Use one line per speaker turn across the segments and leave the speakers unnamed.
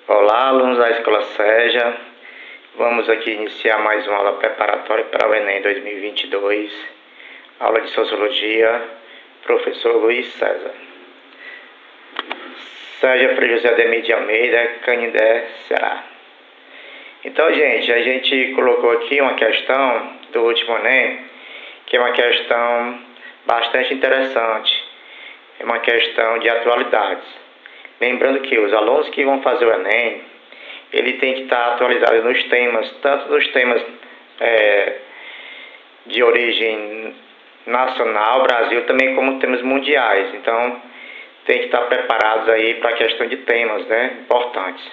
Olá, alunos da Escola Seja. Vamos aqui iniciar mais uma aula preparatória para o Enem 2022. Aula de Sociologia, professor Luiz César. Seja Frei José Ademir de Almeida, Canindé, Ceará. Então, gente, a gente colocou aqui uma questão do último Enem, que é uma questão bastante interessante. É uma questão de atualidades. Lembrando que os alunos que vão fazer o Enem, ele tem que estar atualizado nos temas, tanto nos temas de origem nacional, Brasil, também como temas mundiais. Então, tem que estar preparados aí para a questão de temas, né, importantes.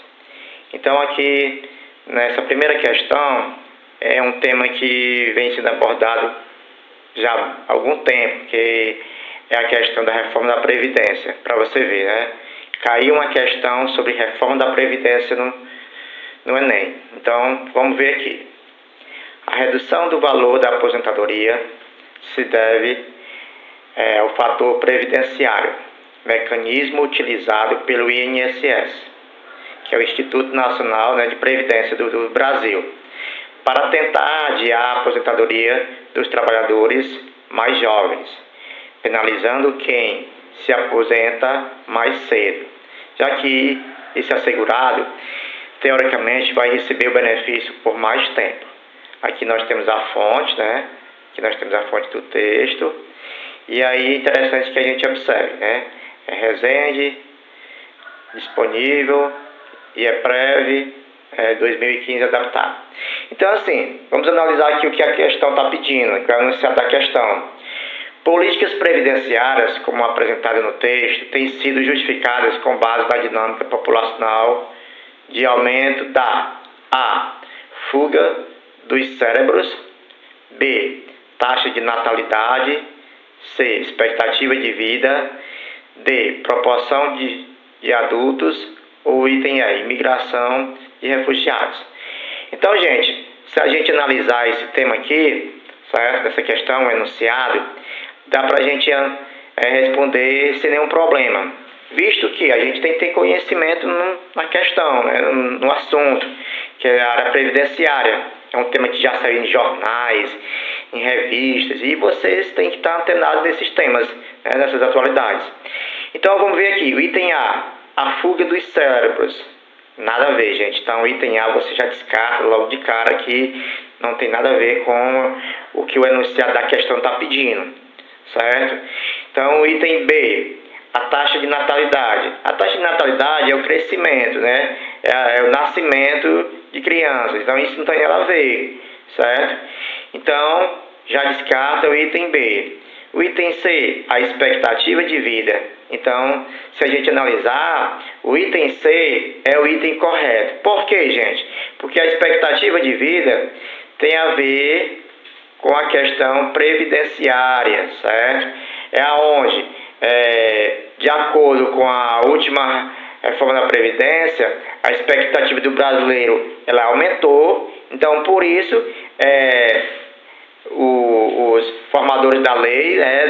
Então, aqui, nessa primeira questão, é um tema que vem sendo abordado já há algum tempo, que é a questão da reforma da Previdência, para você ver, né? Caiu uma questão sobre reforma da Previdência no Enem. Então, vamos ver aqui. A redução do valor da aposentadoria se deve ao fator previdenciário, mecanismo utilizado pelo INSS, que é o Instituto Nacional, né, de Previdência do Brasil, para tentar adiar a aposentadoria dos trabalhadores mais jovens, penalizando quem se aposenta mais cedo, já que esse assegurado, teoricamente, vai receber o benefício por mais tempo. Aqui nós temos a fonte, né? Aqui nós temos a fonte do texto. E aí, interessante que a gente observe, né? É Resende, disponível, e é Prev, 2015 adaptado. Então, assim, vamos analisar aqui o que a questão está pedindo, que é o enunciado da questão. Políticas previdenciárias, como apresentado no texto, têm sido justificadas com base na dinâmica populacional de aumento da A. Fuga dos cérebros, B. Taxa de natalidade, C. Expectativa de vida, D. Proporção de adultos, ou item E. Imigração de refugiados. Então, gente, se a gente analisar esse tema aqui, certo? Essa questão, o enunciado, dá para a gente responder sem nenhum problema, visto que a gente tem que ter conhecimento na questão, né, no assunto, que é a área previdenciária. É um tema que já saiu em jornais, em revistas, e vocês têm que estar antenados nesses temas, né, nessas atualidades. Então, vamos ver aqui, o item a fuga dos cérebros. Nada a ver, gente. Então, o item A você já descarta logo de cara que não tem nada a ver com o que o enunciado da questão está pedindo, certo? Então, o item B, a taxa de natalidade. A taxa de natalidade é o crescimento, né? É o nascimento de crianças. Então, isso não tem nada a ver, certo? Então, já descarta o item B. O item C, a expectativa de vida. Então, se a gente analisar, o item C é o item correto. Por quê, gente? Porque a expectativa de vida tem a ver com a questão previdenciária, certo? É aonde, de acordo com a última reforma da Previdência, a expectativa do brasileiro ela aumentou. Então, por isso, os formadores da lei, né,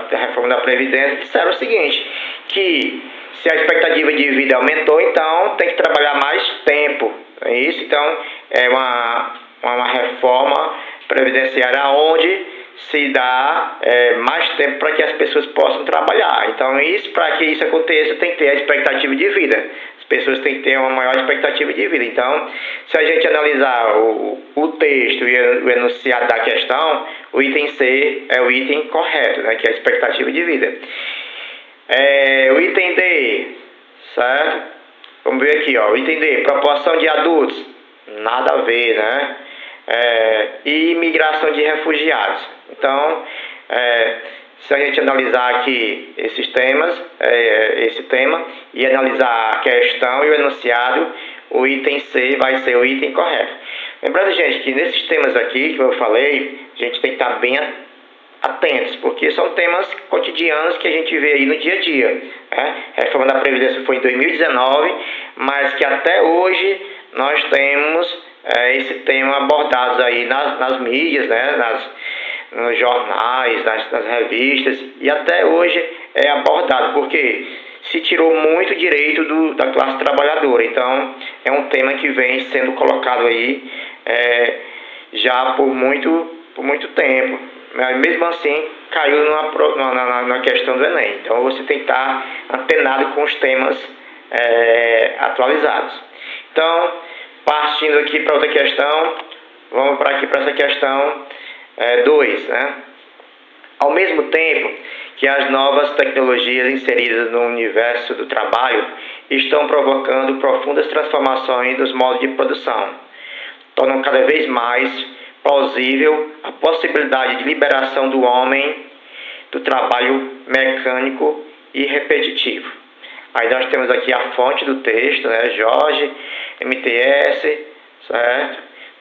da reforma da Previdência, disseram o seguinte, que se a expectativa de vida aumentou, então tem que trabalhar mais tempo. É isso? Então, é uma reforma previdenciária onde se dá mais tempo para que as pessoas possam trabalhar. Então, para que isso aconteça, tem que ter a expectativa de vida. As pessoas têm que ter uma maior expectativa de vida. Então, se a gente analisar o texto e o enunciado da questão, o item C é o item correto, né, que é a expectativa de vida. O item D, certo? Vamos ver aqui, ó, o item D, proporção de adultos, nada a ver, né? E imigração de refugiados. Então, se a gente analisar aqui esses temas, esse tema, e analisar a questão e o enunciado, o item C vai ser o item correto. Lembrando, gente, que nesses temas aqui que eu falei, a gente tem que estar bem atentos, porque são temas cotidianos que a gente vê aí no dia a dia. Né? A reforma da Previdência foi em 2019, mas que até hoje nós temos esse tema abordado aí nas mídias, né? Nos jornais, nas revistas, e até hoje é abordado, porque se tirou muito direito da classe trabalhadora. Então, é um tema que vem sendo colocado aí já por muito tempo. Mas mesmo assim, caiu na questão do Enem. Então, você tem que estar antenado com os temas atualizados. Então, partindo aqui para outra questão, vamos para essa questão 2, né? Ao mesmo tempo que as novas tecnologias inseridas no universo do trabalho estão provocando profundas transformações dos modos de produção, tornam cada vez mais plausível a possibilidade de liberação do homem do trabalho mecânico e repetitivo. Aí nós temos aqui a fonte do texto, né? Jorge, MTS, certo?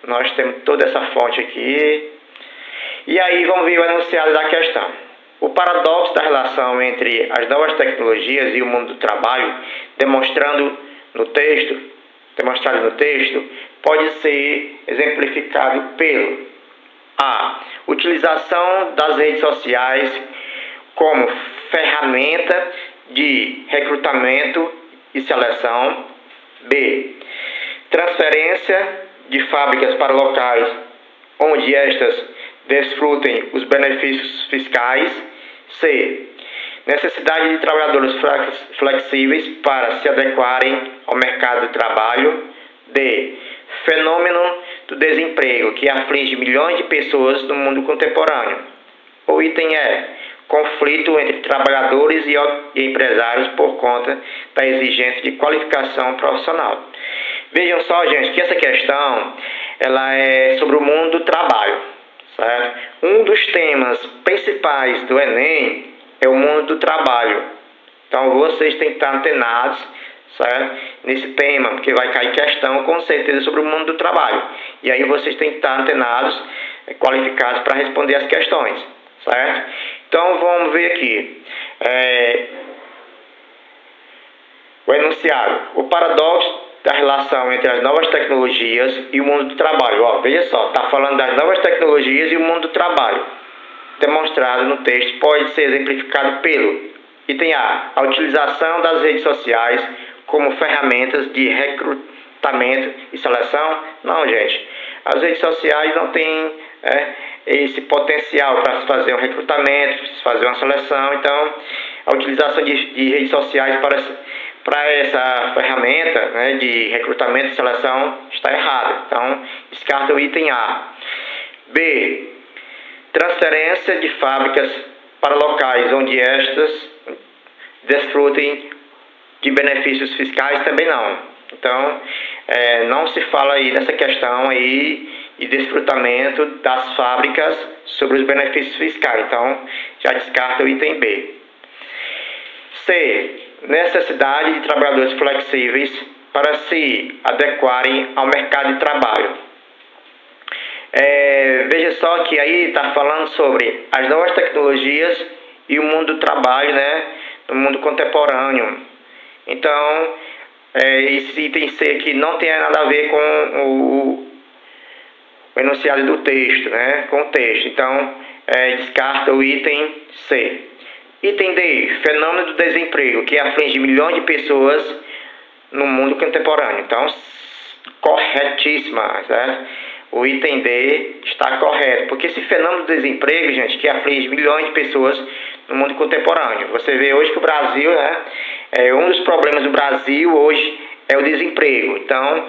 Nós temos toda essa fonte aqui. E aí vamos ver o enunciado da questão. O paradoxo da relação entre as novas tecnologias e o mundo do trabalho, demonstrado no texto, pode ser exemplificado pelo A. Utilização das redes sociais como ferramenta de recrutamento e seleção. B. Transferência de fábricas para locais onde estas desfrutem os benefícios fiscais. C. Necessidade de trabalhadores flexíveis para se adequarem ao mercado de trabalho. D. Fenômeno do desemprego que aflige milhões de pessoas no mundo contemporâneo. O item conflito entre trabalhadores e empresários por conta da exigência de qualificação profissional. Vejam só, gente, que essa questão ela é sobre o mundo do trabalho, certo? Um dos temas principais do Enem é o mundo do trabalho. Então vocês têm que estar antenados, certo? Nesse tema, porque vai cair questão com certeza sobre o mundo do trabalho. E aí vocês têm que estar antenados, qualificados para responder as questões, certo? Então vamos ver aqui. O enunciado. O paradoxo da relação entre as novas tecnologias e o mundo do trabalho. Ó, veja só, está falando das novas tecnologias e o mundo do trabalho. Demonstrado no texto pode ser exemplificado pelo item A utilização das redes sociais como ferramentas de recrutamento e seleção. Não, gente, as redes sociais não têm esse potencial para se fazer um recrutamento, se fazer uma seleção. Então, a utilização de redes sociais para essa ferramenta, né, de recrutamento e seleção está errada. Então, descarta o item A. B. Transferência de fábricas para locais onde estas desfrutem de benefícios fiscais também não. Então, não se fala aí nessa questão aí de desfrutamento das fábricas sobre os benefícios fiscais. Então, já descarta o item B. C. Necessidade de trabalhadores flexíveis para se adequarem ao mercado de trabalho. Veja só que aí está falando sobre as novas tecnologias e o mundo do trabalho, né, no mundo contemporâneo. Então, esse item C aqui não tem nada a ver com o enunciado do texto, né, com o texto. Então, descarta o item C. Item D, fenômeno do desemprego, que aflige milhões de pessoas no mundo contemporâneo. Então, corretíssima, certo? O item D está correto, porque esse fenômeno do desemprego, gente, que aflige milhões de pessoas no mundo contemporâneo. Você vê hoje que o Brasil, né, um dos problemas do Brasil hoje é o desemprego. Então,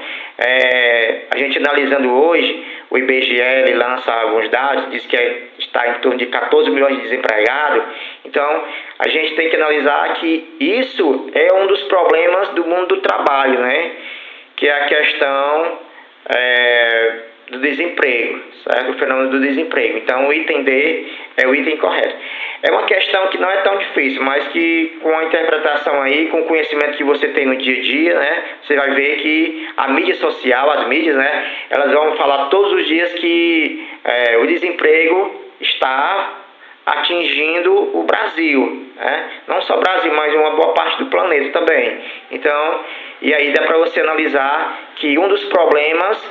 a gente analisando hoje, o IBGE lança alguns dados, diz que está em torno de 14 milhões de desempregados. Então, a gente tem que analisar que isso é um dos problemas do mundo do trabalho, né? Que é a questão do desemprego, certo? O fenômeno do desemprego. Então, o item D é o item correto. É uma questão que não é tão difícil, mas que com a interpretação aí, com o conhecimento que você tem no dia a dia, né, você vai ver que a mídia social, as mídias, né, elas vão falar todos os dias que o desemprego está atingindo o Brasil, né? Não só o Brasil, mas uma boa parte do planeta também. Então, e aí dá para você analisar que um dos problemas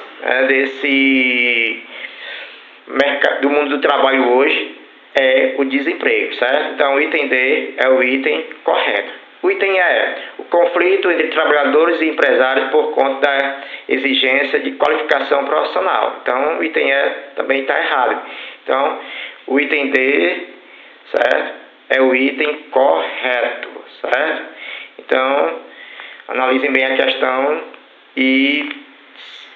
do mundo do trabalho hoje é o desemprego, certo? Então, o item D é o item correto. O item é o conflito entre trabalhadores e empresários por conta da exigência de qualificação profissional. Então, o item E também está errado. Então, o item D, certo? É o item correto, certo? Então, analisem bem a questão e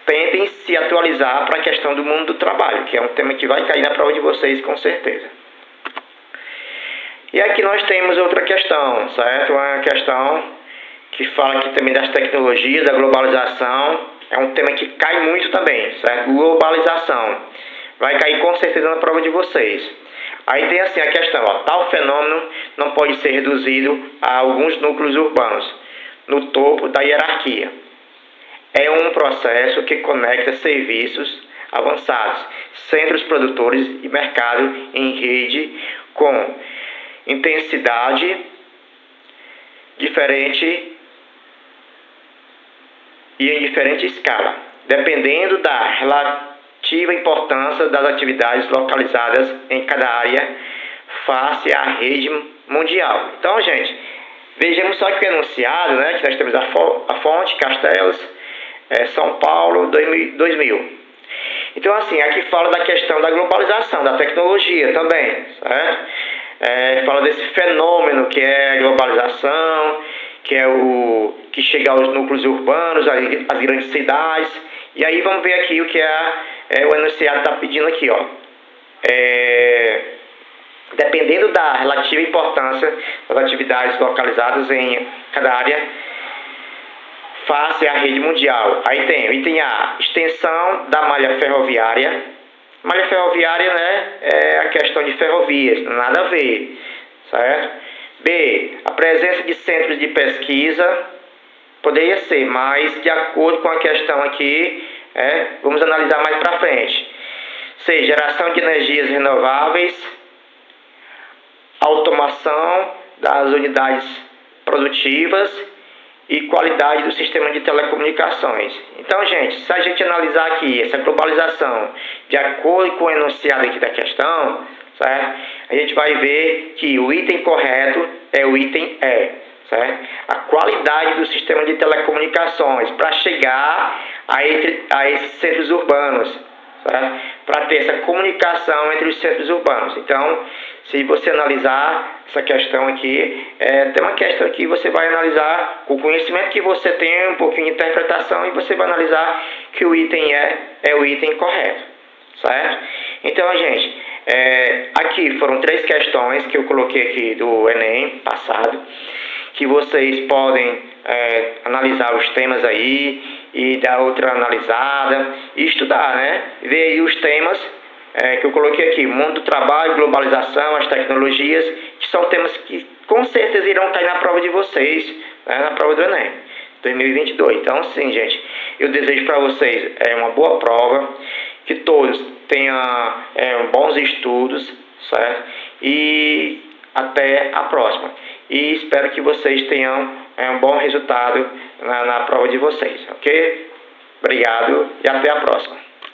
tentem se atualizar para a questão do mundo do trabalho, que é um tema que vai cair na prova de vocês com certeza. E aqui nós temos outra questão, certo? Uma questão que fala aqui também das tecnologias, da globalização. É um tema que cai muito também, certo? Globalização. Vai cair com certeza na prova de vocês. Aí tem assim a questão, ó, tal fenômeno não pode ser reduzido a alguns núcleos urbanos, no topo da hierarquia. É um processo que conecta serviços avançados, centros produtores e mercado em rede com intensidade diferente e em diferente escala, dependendo da relativa importância das atividades localizadas em cada área face à rede mundial. Então, gente, vejamos só que o enunciado, né, que nós temos a fonte, Castells, São Paulo, 2000. Então, assim, aqui fala da questão da globalização, da tecnologia também, certo? Fala desse fenômeno que é a globalização, que é o que chega aos núcleos urbanos, às grandes cidades. E aí vamos ver aqui o que o enunciado está pedindo aqui, ó. Dependendo da relativa importância das atividades localizadas em cada área face à rede mundial. Aí tem o item A, extensão da malha ferroviária. Malha ferroviária, né, é a questão de ferrovias, nada a ver, certo? B, a presença de centros de pesquisa, poderia ser, mas de acordo com a questão aqui, vamos analisar mais para frente. C, geração de energias renováveis, automação das unidades produtivas e qualidade do sistema de telecomunicações. Então, gente, se a gente analisar aqui essa globalização de acordo com o enunciado aqui da questão, certo? A gente vai ver que o item correto é o item E, certo? A qualidade do sistema de telecomunicações para chegar a esses centros urbanos, para ter essa comunicação entre os centros urbanos. Então, se você analisar essa questão aqui, tem uma questão que você vai analisar com o conhecimento que você tem, um pouquinho de interpretação, e você vai analisar que o item é o item correto, certo? Então, gente, aqui foram 3 questões que eu coloquei aqui do Enem passado, que vocês podem analisar os temas aí e dar outra analisada e estudar, né? Ver aí os temas que eu coloquei aqui: mundo do trabalho, globalização, as tecnologias, que são temas que com certeza irão cair na prova de vocês, né? Na prova do Enem 2022. Então, sim, gente, eu desejo para vocês uma boa prova, que todos tenham bons estudos, certo? E até a próxima. E espero que vocês tenham um bom resultado na prova de vocês, ok? Obrigado e até a próxima.